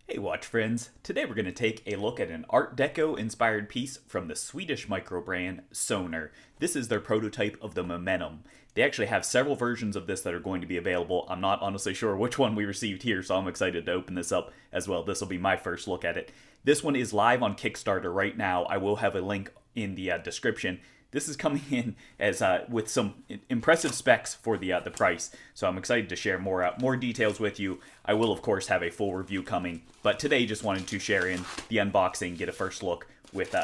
Hey watch friends, today we're going to take a look at an Art Deco inspired piece from the Swedish micro brand Söner. This is their prototype of the Momentum. They actually have several versions of this that are going to be available. I'm not honestly sure which one we received here, so I'm excited to open this up as well. This will be my first look at it. This one is live on Kickstarter right now. I will have a link in the description. This is coming in as with some impressive specs for the price, so I'm excited to share more details with you. I will, of course, have a full review coming, but today just wanted to share in the unboxing, get a first look with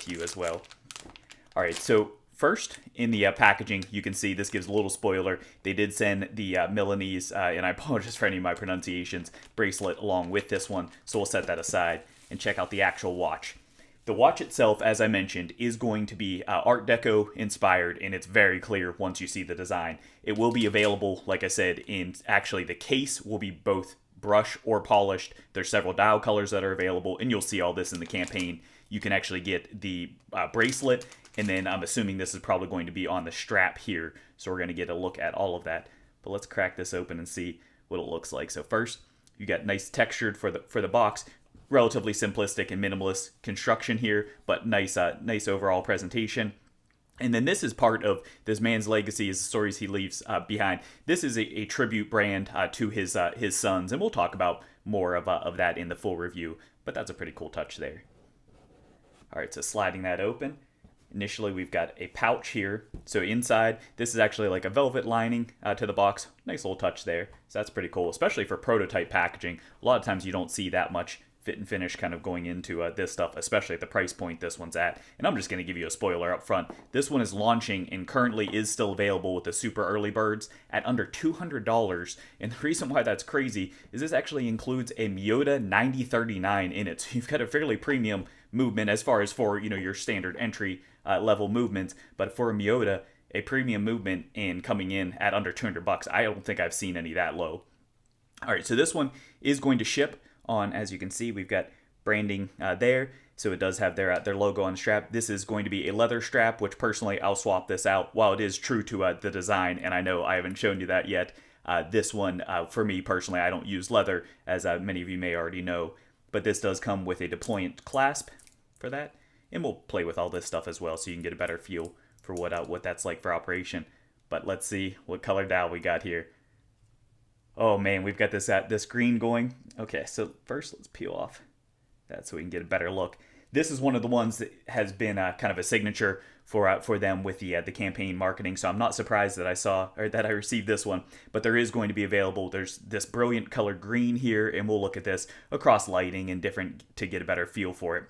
you as well. All right, so first in the packaging, you can see this gives a little spoiler. They did send the Milanese, and I apologize for any of my pronunciations, bracelet along with this one, so we'll set that aside and check out the actual watch. The watch itself, as I mentioned, is going to be Art Deco inspired, and it's very clear once you see the design. It will be available, like I said, in actually the case will be both brush or polished. There's several dial colors that are available, and you'll see all this in the campaign. You can actually get the bracelet, and then I'm assuming this is probably going to be on the strap here, so we're going to get a look at all of that. But let's crack this open and see what it looks like. So first, you got nice textured for the box. Relatively simplistic and minimalist construction here, but nice overall presentation. And then this is part of this man's legacy, is the stories he leaves behind. This is a tribute brand to his sons, and we'll talk about more of that in the full review, but that's a pretty cool touch there. All right, so sliding that open. Initially, we've got a pouch here. So inside, this is actually like a velvet lining to the box. Nice little touch there. So that's pretty cool, especially for prototype packaging. A lot of times you don't see that much fit and finish kind of going into this stuff, especially at the price point this one's at. And I'm just going to give you a spoiler up front. This one is launching and currently is still available with the super early birds at under $200. And the reason why that's crazy is this actually includes a Miyota 9039 in it. So you've got a fairly premium movement as far as for, your standard entry level movements. But for a Miyota, a premium movement and coming in at under $200, I don't think I've seen any that low. All right, so this one is going to ship on, as you can see, we've got branding there, so it does have their logo on the strap. This is going to be a leather strap, which personally I'll swap this out. While it is true to the design, and I know I haven't shown you that yet, this one, for me personally, I don't use leather, as many of you may already know, but this does come with a deployant clasp for that, and we'll play with all this stuff as well, so you can get a better feel for what that's like for operation. But let's see what color dial we got here. Oh man, we've got this green going. Okay, so first let's peel off that so we can get a better look. This is one of the ones that has been kind of a signature for them with the campaign marketing. So I'm not surprised that I received this one, but there is going to be available. There's this brilliant color green here, and we'll look at this across lighting and different to get a better feel for it.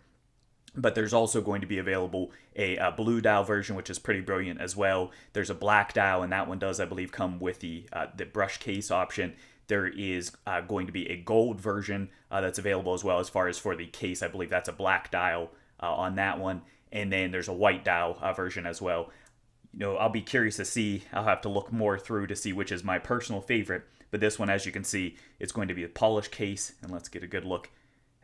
But there's also going to be available a blue dial version, which is pretty brilliant as well. There's a black dial, and that one does, I believe, come with the brush case option. There is going to be a gold version that's available as well. As far as for the case, I believe that's a black dial on that one. And then there's a white dial version as well. I'll be curious to see. I'll have to look more through to see which is my personal favorite. But this one, as you can see, it's going to be a polished case. And let's get a good look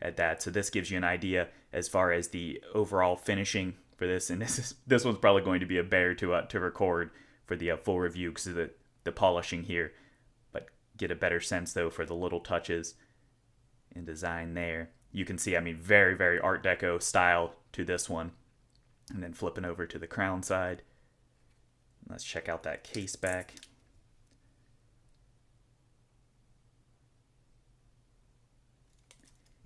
at that. So this gives you an idea as far as the overall finishing for this, and this one's probably going to be a bear to record for the full review because of the polishing here, but get a better sense though for the little touches in design there. You can see, very, very Art Deco style to this one. And then flipping over to the crown side, let's check out that case back.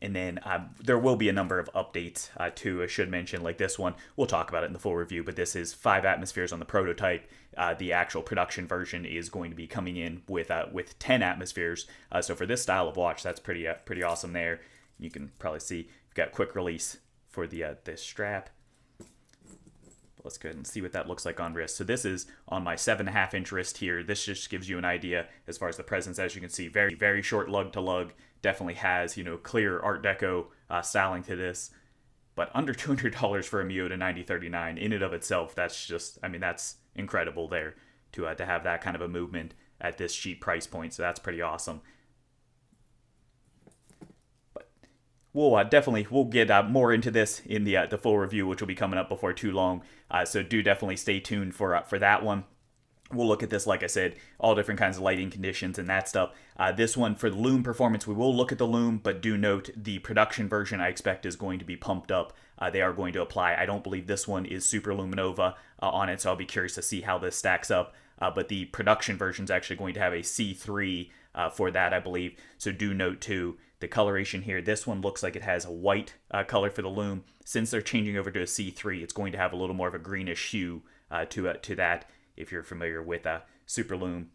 And then there will be a number of updates too, I should mention, like this one. We'll talk about it in the full review, but this is 5 atmospheres on the prototype. The actual production version is going to be coming in with 10 atmospheres. So for this style of watch, that's pretty awesome there. You can probably see we've got quick release for the strap. Let's go ahead and see what that looks like on wrist. So this is on my 7.5-inch wrist here. This just gives you an idea as far as the presence. As you can see, very, very short lug to lug. Definitely has, clear Art Deco styling to this. But under $200 for a Miyota 9039 in and of itself, that's just, that's incredible there to have that kind of a movement at this cheap price point. So that's pretty awesome. We'll get more into this in the full review, which will be coming up before too long. So do definitely stay tuned for that one. We'll look at this, like I said, all different kinds of lighting conditions and that stuff. This one, for the loom performance, we will look at the loom, but do note the production version I expect is going to be pumped up. They are going to apply. I don't believe this one is super luminova on it, so I'll be curious to see how this stacks up. But the production version is actually going to have a C3 for that, I believe. So do note too the coloration here. This one looks like it has a white color for the loom. Since they're changing over to a C3, it's going to have a little more of a greenish hue to that, if you're familiar with Super Loom.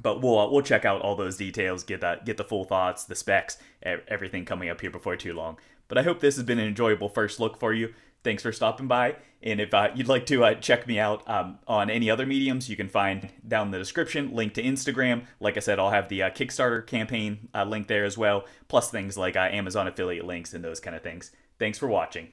But we'll check out all those details, get the full thoughts, the specs, everything coming up here before too long. But I hope this has been an enjoyable first look for you. Thanks for stopping by. And if you'd like to check me out on any other mediums, you can find down in the description, link to Instagram. Like I said, I'll have the Kickstarter campaign link there as well, plus things like Amazon affiliate links and those kind of things. Thanks for watching.